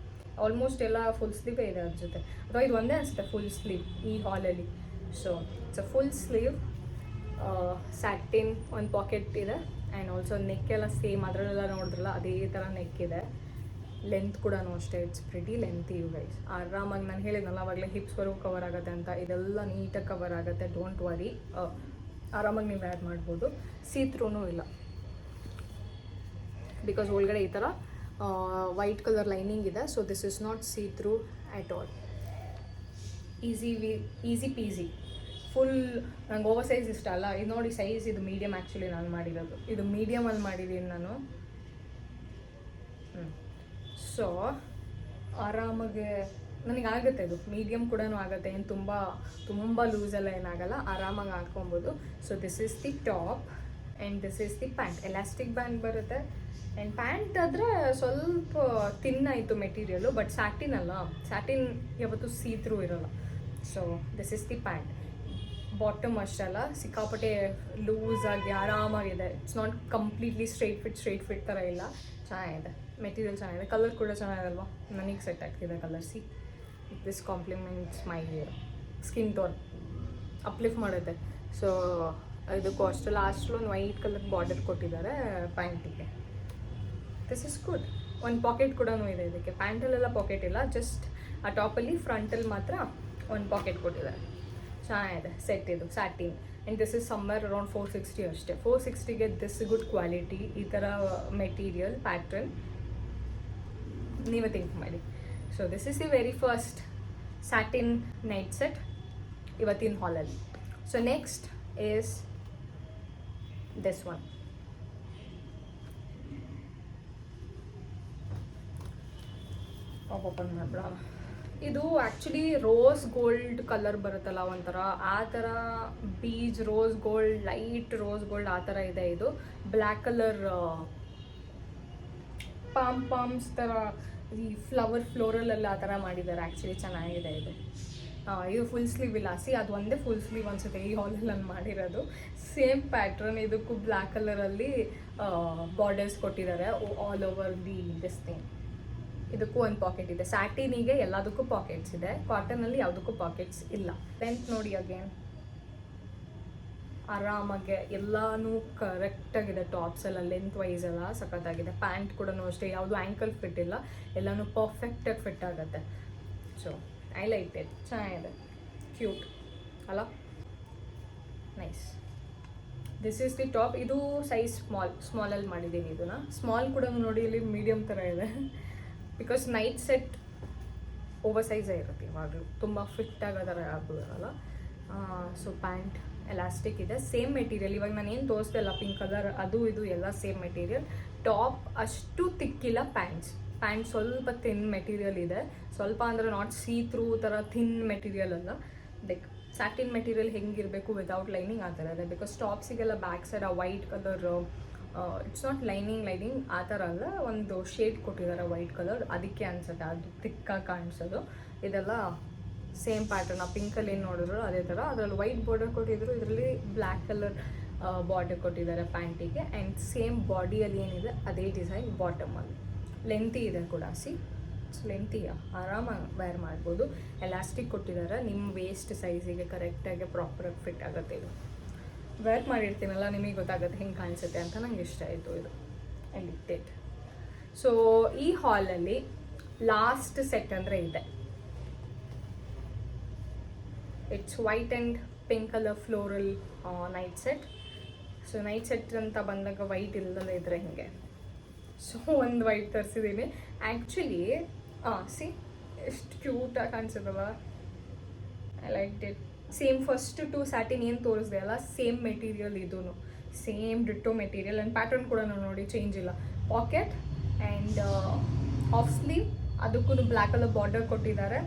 Almost ಎಲ್ಲ ಫುಲ್ ಸ್ಲೀವೇ ಇದೆ ಅದ್ರ ಜೊತೆ, ಅಥವಾ ಇದು ಒಂದೇ ಅನಿಸುತ್ತೆ ಫುಲ್ ಸ್ಲೀವ್ ಈ ಹಾಲಲ್ಲಿ. So it's a full sleeve. Satin ಒಂದು ಪಾಕೆಟ್ ಇದೆ ಆ್ಯಂಡ್ ಆಲ್ಸೋ ನೆಕ್ ಎಲ್ಲ ಸೇಮ್ ಅದರಲ್ಲೆಲ್ಲ ನೋಡಿದ್ರಲ್ಲ ಅದೇ ಥರ ನೆಕ್ ಇದೆ. ಲೆಂತ್ ಕೂಡ ಅಷ್ಟೇ, it's pretty length you guys. ಆರಾಮಾಗಿ ನಾನು ಹೇಳಿದ್ನಲ್ಲ ಅವಾಗಲೇ ಹಿಪ್ಸ್ವರೆಗೂ ಕವರ್ ಆಗುತ್ತೆ ಅಂತ, ಇದೆಲ್ಲ ನೀಟಾಗಿ ಕವರ್ ಆಗುತ್ತೆ, ಡೋಂಟ್ ವರಿ. ಆರಾಮಾಗಿ ನೀವು ಆ್ಯಡ್ ಮಾಡ್ಬೋದು. ಸೀತ್ರೂ ಇಲ್ಲ, ಬಿಕಾಸ್ ಒಳಗಡೆ ಈ ಥರ ವೈಟ್ ಕಲರ್ ಲೈನಿಂಗ್ ಇದೆ. So this is not see through at all. Easy peasy. Full ನಂಗೆ ಓವರ್ ಸೈಜ್ ಇಷ್ಟ ಅಲ್ಲ. ಇದು ನೋಡಿ ಸೈಜ್, ಇದು ಮೀಡಿಯಮ್ ಆ್ಯಕ್ಚುಲಿ ನಾನು ಮಾಡಿರೋದು. ಇದು ಮೀಡಿಯಮಲ್ಲಿ ಮಾಡಿದ್ದೀನಿ ನಾನು. ಸೊ ಆರಾಮಾಗೆ ನನಗಾಗುತ್ತೆ, ಇದು ಮೀಡಿಯಮ್ ಕೂಡ ಆಗುತ್ತೆ, ಏನು ತುಂಬ ಲೂಸೆಲ್ಲ ಏನಾಗಲ್ಲ, ಆರಾಮಾಗಿ ಹಾಕ್ಕೊಬೋದು. So this is the top and this is the pant. Elastic band ಬರುತ್ತೆ. ಆ್ಯಂಡ್ ಪ್ಯಾಂಟ್ ಆದರೆ ಸ್ವಲ್ಪ ತಿನ್ನಾಯಿತು ಮೆಟೀರಿಯಲು, ಬಟ್ ಸ್ಯಾಟಿನ್ ಅಲ್ಲ, ಸ್ಯಾಟಿನ್ ಯಾವತ್ತೂ ಸೀ ಥ್ರೂ ಇರೋಲ್ಲ. So this is the pant. Bottom ಅಷ್ಟಲ್ಲ, ಸಿಕ್ಕಾಪಟ್ಟೆ ಲೂಸಾಗಿ ಆರಾಮಾಗಿದೆ. It's not completely straight fit ಥರ ಇಲ್ಲ, ಚೆನ್ನಾಗಿದೆ. ಮೆಟೀರಿಯಲ್ ಚೆನ್ನಾಗಿದೆ, ಕಲರ್ ಕೂಡ ಚೆನ್ನಾಗಿದಲ್ವಾ, ನನಗೆ ಸೆಟ್ ಆಗ್ತಿದೆ colour. See this compliments my skin tone, uplift ಮಾಡುತ್ತೆ. ಸೊ ಇದಕ್ಕೂ ಅಷ್ಟು ಲಾಸ್ಟಲ್ಲಿ ಒಂದು ವೈಟ್ ಕಲರ್ ಬಾರ್ಡರ್ ಕೊಟ್ಟಿದ್ದಾರೆ ಪ್ಯಾಂಟಿಗೆ. This is good. ಒಂದು ಪಾಕೆಟ್ ಕೂಡ ಇದೆ ಇದಕ್ಕೆ. ಪ್ಯಾಂಟಲ್ಲೆಲ್ಲ ಪಾಕೆಟ್ ಇಲ್ಲ, ಜಸ್ಟ್ ಆ ಟಾಪಲ್ಲಿ ಫ್ರಂಟಲ್ಲಿ ಮಾತ್ರ ಒಂದು ಪಾಕೆಟ್ ಕೊಟ್ಟಿದ್ದಾರೆ. ಚೆನ್ನಾಗಿದೆ ಸೆಟ್ ಇದು satin. And this is somewhere around 460 ಅಷ್ಟೇ. 460ಗೆ ದಿಸ್ ಗುಡ್ ಕ್ವಾಲಿಟಿ, ಈ ಥರ ಮೆಟೀರಿಯಲ್ ಪ್ಯಾಟ್ರನ್ ನೀವೇ ಥಿಂಕ್ ಮಾಡಿ. So this is the very first satin night set ಇವತ್ತಿನ ಹಾಲಲ್ಲಿ. So next is this one. Open ಮಾಡ್ಬಿಡ. ಇದು ಆ್ಯಕ್ಚುಲಿ ರೋಸ್ ಗೋಲ್ಡ್ ಕಲರ್ ಬರುತ್ತಲ್ಲ ಒಂಥರ, ಆ ಥರ beige rose gold, light rose gold ಆ ಥರ ಇದೆ. ಇದು ಬ್ಲ್ಯಾಕ್ ಕಲರ್ ಪಾಮ್ಸ್ ಥರ ಈ ಫ್ಲೋರಲ್ಲೆಲ್ಲ ಆ ಥರ ಮಾಡಿದ್ದಾರೆ. ಆ್ಯಕ್ಚುಲಿ ಚೆನ್ನಾಗಿದೆ ಇದು. ಇದು ಫುಲ್ ಸ್ಲೀವ್ ಇಲ್ಲ, ಸಿ ಅದು ಒಂದೇ ಫುಲ್ ಸ್ಲೀವ್ ಅನಿಸುತ್ತೆ ಈ ಹಾಲಲ್ಲಿ ನಾನು ಮಾಡಿರೋದು. ಸೇಮ್ ಪ್ಯಾಟ್ರನ್, ಇದಕ್ಕೂ ಬ್ಲ್ಯಾಕ್ ಕಲರಲ್ಲಿ ಬಾರ್ಡರ್ಸ್ ಕೊಟ್ಟಿದ್ದಾರೆ ಆಲ್ ಓವರ್ ದಿಸ್ ಥಿಂಗ್. ಇದಕ್ಕೂ ಒಂದು ಪಾಕೆಟ್ ಇದೆ. ಸ್ಯಾಟಿನಿಗೆ ಎಲ್ಲದಕ್ಕೂ ಪಾಕೆಟ್ಸ್ ಇದೆ, ಕಾಟನಲ್ಲಿ ಯಾವುದಕ್ಕೂ ಪಾಕೆಟ್ಸ್ ಇಲ್ಲ. ಲೆಂತ್ ನೋಡಿ ಅಗೇನ್, ಆರಾಮಾಗೆ ಎಲ್ಲನೂ ಕರೆಕ್ಟಾಗಿದೆ. ಟಾಪ್ಸ್ ಎಲ್ಲ ಲೆಂತ್ ವೈಸ್ ಎಲ್ಲ ಸಖತ್ತಾಗಿದೆ. ಪ್ಯಾಂಟ್ ಕೂಡ ಅಷ್ಟೇ, ಯಾವುದು ಆ್ಯಂಕಲ್ ಫಿಟ್ ಇಲ್ಲ, ಎಲ್ಲನೂ ಪರ್ಫೆಕ್ಟಾಗಿ ಫಿಟ್ ಆಗುತ್ತೆ. So I like it. ಚೆನ್ನಾಗಿದೆ, ಕ್ಯೂಟ್ ಅಲ್ಲ, nice. This is the top. ಇದು ಸೈಜ್ ಸ್ಮಾಲಲ್ಲಿ ಮಾಡಿದ್ದೀನಿ ಇದನ್ನು. ಸ್ಮಾಲ್ ಕೂಡ ನೋಡಿ ಇಲ್ಲಿ ಮೀಡಿಯಮ್ ಥರ ಇದೆ, because night set over size ಇರುತ್ತೆ ಇವಾಗಲೂ, ತುಂಬ ಫಿಟ್ ಆಗೋದರ ಆಗೋದಲ್ಲ. ಸೊ ಪ್ಯಾಂಟ್ ಎಲಾಸ್ಟಿಕ್ ಇದೆ, ಸೇಮ್ ಮೆಟೀರಿಯಲ್. ಇವಾಗ ನಾನು ಏನು ತೋರಿಸ್ದೆ ಪಿಂಕ್ ಕಲರ್, ಅದು ಇದು ಎಲ್ಲ ಸೇಮ್ ಮೆಟೀರಿಯಲ್. ಟಾಪ್ ಅಷ್ಟು ತಿಕ್ಕಿಲ್ಲ, ಪ್ಯಾಂಟ್ ಸ್ವಲ್ಪ ಥಿನ್ ಮೆಟೀರಿಯಲ್ ಇದೆ. ಸ್ವಲ್ಪ ಅಂದರೆ ನಾಟ್ ಸೀ ಥ್ರೂ ಥರ ಥಿನ್ ಮೆಟೀರಿಯಲ್ ಅಲ್ಲ, ಲೈಕ್ ಸ್ಯಾಟಿನ್ ಮೆಟೀರಿಯಲ್ ಹೆಂಗಿರಬೇಕು ವಿತೌಟ್ ಲೈನಿಂಗ್ ಆ ಥರ ಇದೆ. ಬಿಕಾಸ್ ಟಾಪ್ಸಿಗೆಲ್ಲ ಬ್ಯಾಕ್ ಸೈಡ್ ಆ white colour, it's not lining ಆ ಥರ ಅಲ್ಲ, ಒಂದು ಶೇಡ್ ಕೊಟ್ಟಿದ್ದಾರೆ ವೈಟ್ ಕಲರ್, ಅದಕ್ಕೆ ಅನ್ಸುತ್ತೆ ಅದು ತಿಕ್ಕಾಗಿ ಕಾಣಿಸೋದು. ಇದೆಲ್ಲ ಸೇಮ್ ಪ್ಯಾಟರ್ನ್, ಆ ಪಿಂಕಲ್ಲಿ ಏನು ನೋಡಿದ್ರು ಅದೇ ಥರ. ಅದರಲ್ಲಿ ವೈಟ್ ಬಾರ್ಡರ್ ಕೊಟ್ಟಿದ್ರು, ಇದರಲ್ಲಿ ಬ್ಲ್ಯಾಕ್ ಕಲರ್ ಬಾರ್ಡರ್ ಕೊಟ್ಟಿದ್ದಾರೆ ಪ್ಯಾಂಟಿಗೆ. ಆ್ಯಂಡ್ ಸೇಮ್ ಬಾಡಿಯಲ್ಲಿ ಏನಿದೆ ಅದೇ ಡಿಸೈನ್ ಬಾಟಮಲ್ಲಿ. ಲೆಂತಿ ಇದೆ ಕೂಡ, ಸಿ ಲೆಂತಿಯ ಆರಾಮಾಗಿ ವೇರ್ ಮಾಡ್ಬೋದು. ಎಲಾಸ್ಟಿಕ್ ಕೊಟ್ಟಿದ್ದಾರೆ, ನಿಮ್ಮ ವೇಸ್ಟ್ ಸೈಜಿಗೆ ಕರೆಕ್ಟಾಗಿ ಪ್ರಾಪರಾಗಿ ಫಿಟ್ ಆಗುತ್ತೆ. ಇದು ವೇರ್ ಮಾಡಿರ್ತೀನಲ್ಲ, ನಿಮಗೆ ಗೊತ್ತಾಗುತ್ತೆ ಹೆಂಗೆ ಕಾಣಿಸುತ್ತೆ ಅಂತ. ನಂಗೆ ಇಷ್ಟ ಆಯಿತು ಇದು, ಐ ಲಿಕ್ಟ್ ಇಟ್. ಸೊ ಈ ಹಾಲಲ್ಲಿ ಲಾಸ್ಟ್ ಸೆಟ್ ಅಂದರೆ ಇದೆ. It's white and pink colour floral night set. So night set ಅಂತ ಬಂದಾಗ ವೈಟ್ ಇಲ್ಲದೇ ಇದ್ರೆ ಹಿಂಗೆ. ಸೊ ಒಂದು ವೈಟ್ ತರಿಸಿದ್ದೀನಿ ಆ್ಯಕ್ಚುಲಿ. ಸಿ ಎಷ್ಟು ಕ್ಯೂಟಾಗಿ ಕಾಣಿಸುತ್ತಲ್ಲ, I like it. Same first two satin ಏನು ತೋರಿಸ್ದೆ ಅಲ್ಲ, ಸೇಮ್ ಮೆಟೀರಿಯಲ್ ಇದೂ, same ditto material. And pattern ಕೂಡ ನೋಡಿ ಚೇಂಜ್ ಇಲ್ಲ. ಪಾಕೆಟ್ ಆ್ಯಂಡ್ ಆಫ್ ಸ್ಲೀವ್, ಅದಕ್ಕೂ ಬ್ಲ್ಯಾಕ್ ಕಲರ್ ಬಾರ್ಡರ್ ಕೊಟ್ಟಿದ್ದಾರೆ.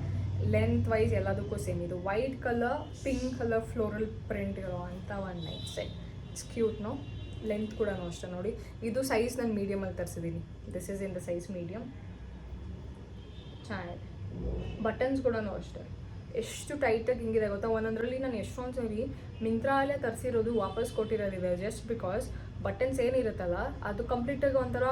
ಲೆಂತ್ ವೈಸ್ ಎಲ್ಲದಕ್ಕೂ ಸೇಮ್. ಇದು white colour pink colour floral print ಇರೋ ಅಂಥ ಒಂದು night set. It's cute no. Length ಕೂಡ ಅಷ್ಟೇ ನೋಡಿ. ಇದು ಸೈಜ್ ನಾನು ಮೀಡಿಯಮಲ್ಲಿ ತರಿಸಿದ್ದೀನಿ. This is in the size medium. ಚೆನ್ನಾಗಿದೆ. ಬಟನ್ಸ್ ಕೂಡ ಅಷ್ಟೇ ಎಷ್ಟು ಟೈಟಾಗಿ ಹಿಂಗಿದೆ ಗೊತ್ತಾ. ಒಂದೊಂದರಲ್ಲಿ ನಾನು ಎಷ್ಟೊಂದು ಸರಿ ಮಿಂತ್ರಾಲೇ ತರಿಸಿರೋದು ವಾಪಸ್ ಕೊಟ್ಟಿರೋದಿದೆ, ಜಸ್ಟ್ ಬಿಕಾಸ್ ಬಟನ್ಸ್ ಏನಿರುತ್ತಲ್ಲ ಅದು ಕಂಪ್ಲೀಟಾಗಿ ಒಂಥರ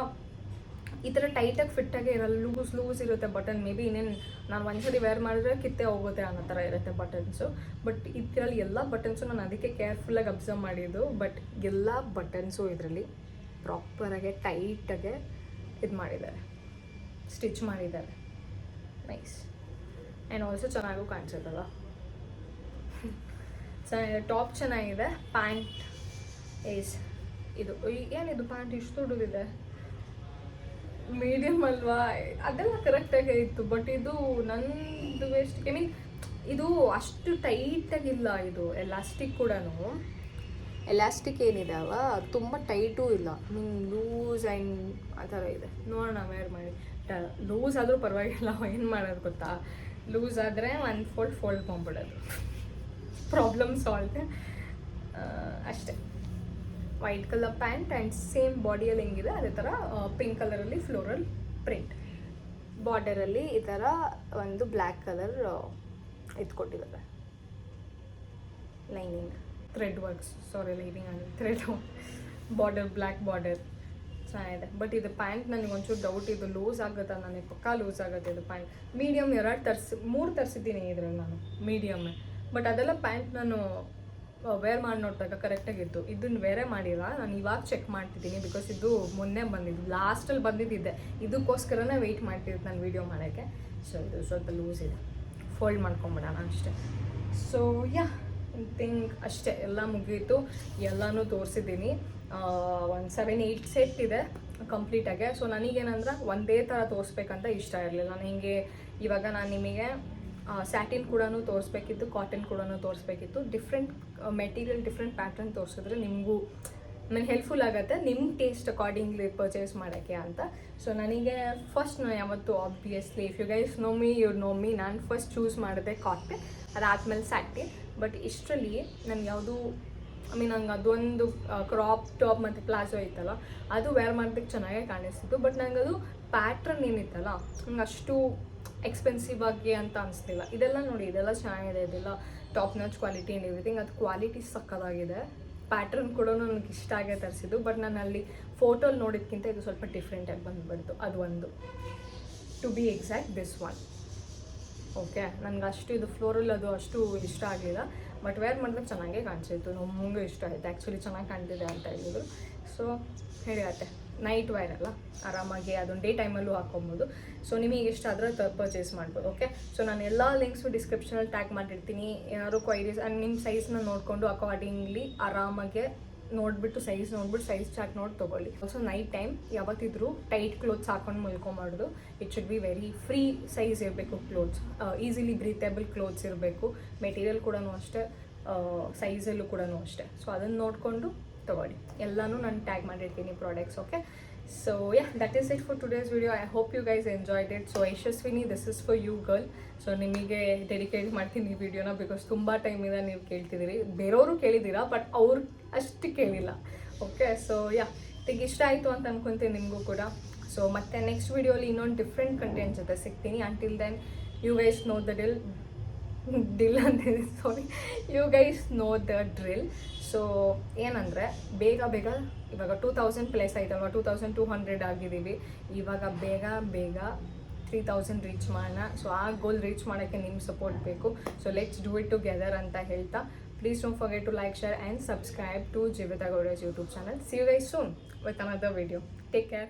ಈ ಥರ ಟೈಟಾಗಿ ಫಿಟ್ಟಾಗಿ ಇರಲ್ಲ, ಲೂಸ್ ಇರುತ್ತೆ ಬಟನ್. ಮೇ ಬಿ ಇನ್ನೇನು ನಾನು ಒಂದ್ಸರಿ ವೇರ್ ಮಾಡಿದ್ರೆ ಕಿತ್ತೆ ಹೋಗುತ್ತೆ ಅನ್ನೋ ಥರ ಇರುತ್ತೆ ಬಟನ್ಸು. ಬಟ್ ಇದರಲ್ಲಿ ಎಲ್ಲ ಬಟನ್ಸು ನಾನು ಅದಕ್ಕೆ ಕೇರ್ಫುಲ್ಲಾಗಿ ಅಬ್ಸರ್ವ್ ಮಾಡಿದ್ದು. ಬಟ್ ಎಲ್ಲ ಬಟನ್ಸು ಇದರಲ್ಲಿ ಪ್ರಾಪರಾಗೆ ಟೈಟಾಗೆ ಇದು ಮಾಡಿದ್ದಾರೆ, ಸ್ಟಿಚ್ ಮಾಡಿದ್ದಾರೆ. ನೈಸ್. ಆ್ಯಂಡ್ ಆಲ್ಸೋ ಚೆನ್ನಾಗೂ ಕಾಣಿಸುತ್ತಲ್ಲ, ಚೆನ್ನಾಗಿದೆ. ಟಾಪ್ ಚೆನ್ನಾಗಿದೆ. ಪ್ಯಾಂಟ್ ಈಸ್ ಇದು ಏನಿದು ಪ್ಯಾಂಟ್ ಇಷ್ಟು ದೊಡ್ಡದಿದೆ, ಮೀಡಿಯಮ್ ಅಲ್ವಾ? ಅದೆಲ್ಲ ಕರೆಕ್ಟಾಗೇ ಇತ್ತು. ಬಟ್ ಇದು ನಂದು ವೇಸ್ಟ್, ಐ ಮೀನ್ ಇದು ಅಷ್ಟು ಟೈಟಾಗಿಲ್ಲ. ಇದು ಎಲಾಸ್ಟಿಕ್ ಕೂಡ, ಎಲಾಸ್ಟಿಕ್ ಏನಿದಾವ ತುಂಬ ಟೈಟೂ ಇಲ್ಲ, ಮೀನ್ ಲೂಸ್ ಆ್ಯಂಡ್ ಆ ಥರ ಇದೆ. ನೋಡೋಣ ವೇರ್ ಮಾಡಿ. ಲೂಸ್ ಆದರೂ ಪರವಾಗಿಲ್ಲ, ಏನು ಮಾಡೋದು ಗೊತ್ತಾ, ಲೂಸ್ ಆದರೆ ಒಂದು ಫೋಲ್ಡ್ ಮಾಡ್ಬಿಡೋದು, ಪ್ರಾಬ್ಲಮ್ ಸಾಲ್ವ್. ಅಷ್ಟೇ. White colour pant and same ಬಾಡಿಯಲ್ಲಿ ಹೆಂಗಿದೆ ಅದೇ ಥರ ಪಿಂಕ್ ಕಲರಲ್ಲಿ ಫ್ಲೋರಲ್ ಪ್ರಿಂಟ್. ಬಾರ್ಡರಲ್ಲಿ ಈ ಥರ ಒಂದು ಬ್ಲ್ಯಾಕ್ ಕಲರ್ ಇದು ಕೊಟ್ಟಿದ್ದಾರೆ, ಲೈನಿಂಗ್ ಥ್ರೆಡ್ ವರ್ಕ್ಸ್, ಸಾರಿ ಲೈನಿಂಗ್ ಆಗಿದೆ, ಥ್ರೆಡ್ ಬಾರ್ಡರ್, ಬ್ಲ್ಯಾಕ್ ಬಾರ್ಡರ್ ಚೆನ್ನಾಗಿದೆ. ಬಟ್ ಇದು ಪ್ಯಾಂಟ್ ನನಗೆ ಒಂಚೂರು ಡೌಟ್, ಇದು ಲೂಸ್ ಆಗುತ್ತಾ? ನನಗೆ ಪಕ್ಕಾ ಲೂಸ್ ಆಗುತ್ತೆ ಇದು ಪ್ಯಾಂಟ್. ಮೀಡಿಯಮ್ 3 ತರಿಸಿದ್ದೀನಿ ಇದ್ರಲ್ಲಿ ನಾನು, ಮೀಡಿಯಮ್ಮೇ. ಬಟ್ ಅದೆಲ್ಲ ಪ್ಯಾಂಟ್ ನಾನು ವೇರ್ ಮಾಡಿ ನೋಡಿದಾಗ ಕರೆಕ್ಟಾಗಿತ್ತು. ಇದನ್ನು ವೇರೇ ಮಾಡಿಲ್ಲ, ನಾನು ಇವಾಗ ಚೆಕ್ ಮಾಡ್ತಿದ್ದೀನಿ. ಬಿಕಾಸ್ ಇದು ಮೊನ್ನೆ ಬಂದಿದ್ದು, ಲಾಸ್ಟಲ್ಲಿ ಬಂದಿದ್ದಿದೆ, ಇದಕ್ಕೋಸ್ಕರನೇ ವೆಯ್ಟ್ ಮಾಡ್ತಿದ್ದೆ ನಾನು ವೀಡಿಯೋ ಮಾಡೋಕ್ಕೆ. ಸೊ ಇದು ಸ್ವಲ್ಪ ಲೂಸ್ ಇದೆ, ಫೋಲ್ಡ್ ಮಾಡ್ಕೊಂಬಿಡೋಣ ಅಷ್ಟೇ. ಸೊ ಯಾ ಥಿಂಕ್ ಅಷ್ಟೇ, ಎಲ್ಲ ಮುಗೀತು, ಎಲ್ಲನೂ ತೋರಿಸಿದ್ದೀನಿ. ಒಂದು 7-8 ಸೆಟ್ ಇದೆ ಕಂಪ್ಲೀಟಾಗೆ. ಸೊ ನನಗೇನಂದ್ರೆ ಒಂದೇ ಥರ ತೋರಿಸ್ಬೇಕಂತ ಇಷ್ಟ ಇರಲಿಲ್ಲ. ನನಗೆ ಇವಾಗ ನಾನು ನಿಮಗೆ ಸ್ಯಾಟಿನ್ ಕೂಡ ತೋರಿಸ್ಬೇಕಿತ್ತು, ಕಾಟನ್ ಕೂಡ ತೋರಿಸ್ಬೇಕಿತ್ತು. ಡಿಫ್ರೆಂಟ್ ಮೆಟೀರಿಯಲ್, ಡಿಫ್ರೆಂಟ್ ಪ್ಯಾಟ್ರನ್ ತೋರಿಸಿದ್ರೆ ನಿಮಗೂ ನನಗೆ ಹೆಲ್ಪ್ಫುಲ್ ಆಗುತ್ತೆ, ನಿಮ್ಮ ಟೇಸ್ಟ್ ಅಕಾರ್ಡಿಂಗ್ಲಿ ಪರ್ಚೇಸ್ ಮಾಡೋಕ್ಕೆ ಅಂತ. ಸೊ ನನಗೆ ಫಸ್ಟ್ ನಾನು ಯಾವತ್ತು obviously, if you guys know me, you know me, ನಾನು ಫಸ್ಟ್ ಚೂಸ್ ಮಾಡಿದೆ ಕಾಟನ್, ಅದಾದಮೇಲೆ ಸ್ಯಾಟಿನ್. ಬಟ್ ಇಷ್ಟರಲ್ಲಿ ನನಗೆ ಯಾವುದು, ಐ ಮೀನ್ ನಂಗೆ ಅದೊಂದು ಕ್ರಾಪ್ ಟಾಪ್ ಮತ್ತು ಪ್ಲಾಜೋ ಇತ್ತಲ್ಲ, ಅದು ವೇರ್ ಮಾಡೋದಕ್ಕೆ ಚೆನ್ನಾಗೇ ಕಾಣಿಸ್ತಿತ್ತು. ಬಟ್ ನನಗೆ ಅದು ಪ್ಯಾಟ್ರನ್ ಏನಿತ್ತಲ್ಲ ನಂಗೆ ಅಷ್ಟು ಎಕ್ಸ್ಪೆನ್ಸಿವ್ ಆಗಿ ಅಂತ ಅನಿಸ್ತಿಲ್ಲ. ಇದೆಲ್ಲ ನೋಡಿ, ಇದೆಲ್ಲ ಚೆನ್ನಾಗಿದೆ, ಇದೆಲ್ಲ top notch quality and everything. ಅದು ಕ್ವಾಲಿಟಿ ಸಕ್ಕತ್ತಾಗಿದೆ. ಪ್ಯಾಟ್ರನ್ ಕೂಡ ನನಗೆ ಇಷ್ಟ ಆಗೇ ತರಿಸಿದ್ದು. ಬಟ್ ನಾನು ಅಲ್ಲಿ ಫೋಟೋಲ್ಲಿ ನೋಡಿದ್ಕಿಂತ ಇದು ಸ್ವಲ್ಪ ಡಿಫ್ರೆಂಟಾಗಿ ಬಂದುಬಿಡ್ತು. ಅದು ಒಂದು, to be exact this one. Okay, ನನಗೆ ಅಷ್ಟು ಇದು ಫ್ಲೋರಲ್ ಅದು ಅಷ್ಟು ಇಷ್ಟ ಆಗಲಿಲ್ಲ. ಬಟ್ ವೇರ್ ಮಾಡಿದಾಗ ಚೆನ್ನಾಗೇ ಕಾಣಿಸಿತ್ತು, ನಮಗೂ ಇಷ್ಟ ಆಯಿತು. ಆ್ಯಕ್ಚುಲಿ ಚೆನ್ನಾಗಿ ಕಾಣ್ತಿದೆ ಅಂತ ಹೇಳಿದ್ರು. ಸೊ ಹೇಳಿರತ್ತೆ, ನೈಟ್ ವೇರ್ ಅಲ್ಲ, ಆರಾಮಾಗಿ ಅದೊಂದು ಡೇ ಟೈಮಲ್ಲೂ ಹಾಕೊಬೋದು. ಸೊ ನಿಮಗೆ ಇಷ್ಟ ಆದರೆ ಪರ್ಚೇಸ್ ಮಾಡ್ಬೋದು. ಓಕೆ, ಸೊ ನಾನು ಎಲ್ಲ ಲಿಂಕ್ಸು ಡಿಸ್ಕ್ರಿಪ್ಷನಲ್ಲಿ ಟ್ಯಾಗ್ ಮಾಡಿರ್ತೀನಿ. ಏನಾದ್ರು ಕ್ವೈರೀಸ್ ಆ್ಯಂಡ್ ನಿಮ್ಮ ಸೈಜ್ನ ನೋಡಿಕೊಂಡು ಅಕಾರ್ಡಿಂಗ್ಲಿ ಆರಾಮಾಗೆ ನೋಡಿಬಿಟ್ಟು ಸೈಜ್ ಚಾರ್ಟ್ ನೋಡಿ ತೊಗೊಳ್ಳಿ. ಆಲ್ಸೋ ನೈಟ್ ಟೈಮ್ ಯಾವತ್ತಿದ್ರೂ ಟೈಟ್ ಕ್ಲೋತ್ಸ್ ಹಾಕೊಂಡು ಮಲ್ಕೊಂಬಾರ್ದು. It should be very free size ಇರಬೇಕು ಕ್ಲೋತ್ಸ್, ಈಸಿಲಿ ಬ್ರೀತೇಬಲ್ ಕ್ಲೋತ್ಸ್ ಇರಬೇಕು. ಮೆಟೀರಿಯಲ್ ಕೂಡ ಅಷ್ಟೇ, ಸೈಜಲ್ಲೂ ಕೂಡ ಅಷ್ಟೇ. ಸೊ ಅದನ್ನು ನೋಡಿಕೊಂಡು ತೊಗೊಳ್ಳಿ. ಎಲ್ಲನೂ ನಾನು ಟ್ಯಾಗ್ ಮಾಡಿರ್ತೀನಿ products. Okay, so yeah, that is it for today's video. I hope you guys enjoyed it. So Yashaswini, this is for you girl. So ನಿಮಗೆ ಡೆಡಿಕೇಟ್ ಮಾಡ್ತೀನಿ ಈ ವಿಡಿಯೋನ, ಬಿಕಾಸ್ ತುಂಬ ಟೈಮಿಂದ ನೀವು ಕೇಳ್ತಿದ್ದೀರಿ. ಬೇರೆಯವರು ಕೇಳಿದ್ದೀರಾ, ಬಟ್ ಅವ್ರು ಅಷ್ಟು ಕೇಳಿಲ್ಲ. ಓಕೆ, ಸೊ ಯಾ, ಈಗ ಇಷ್ಟ ಆಯಿತು ಅಂತ ಅನ್ಕೊತೀನಿ ನಿಮಗೂ ಕೂಡ. ಸೊ ಮತ್ತೆ ನೆಕ್ಸ್ಟ್ ವಿಡಿಯೋಲಿ ಇನ್ನೊಂದು ಡಿಫ್ರೆಂಟ್ ಕಂಟೆಂಟ್ ಜೊತೆ ಸಿಗ್ತೀನಿ. Until then you guys know the you guys know the drill. So ಏನಂದರೆ ಬೇಗ ಇವಾಗ 2000 ಪ್ಲೇಸ್ ಆಯ್ತಲ್ವ, 2200 ಆಗಿದ್ದೀವಿ. ಇವಾಗ ಬೇಗ 3000 ರೀಚ್ ಮಾಡೋಣ. ಸೊ ಆ ಗೋಲ್ ರೀಚ್ ಮಾಡೋಕ್ಕೆ ನಿಮ್ಮ ಸಪೋರ್ಟ್ ಬೇಕು. So let's do it together ಅಂತ ಹೇಳ್ತಾ, please don't forget to like, share and subscribe to Jeevitha Gowda's YouTube channel. See you guys soon with another video. Take care.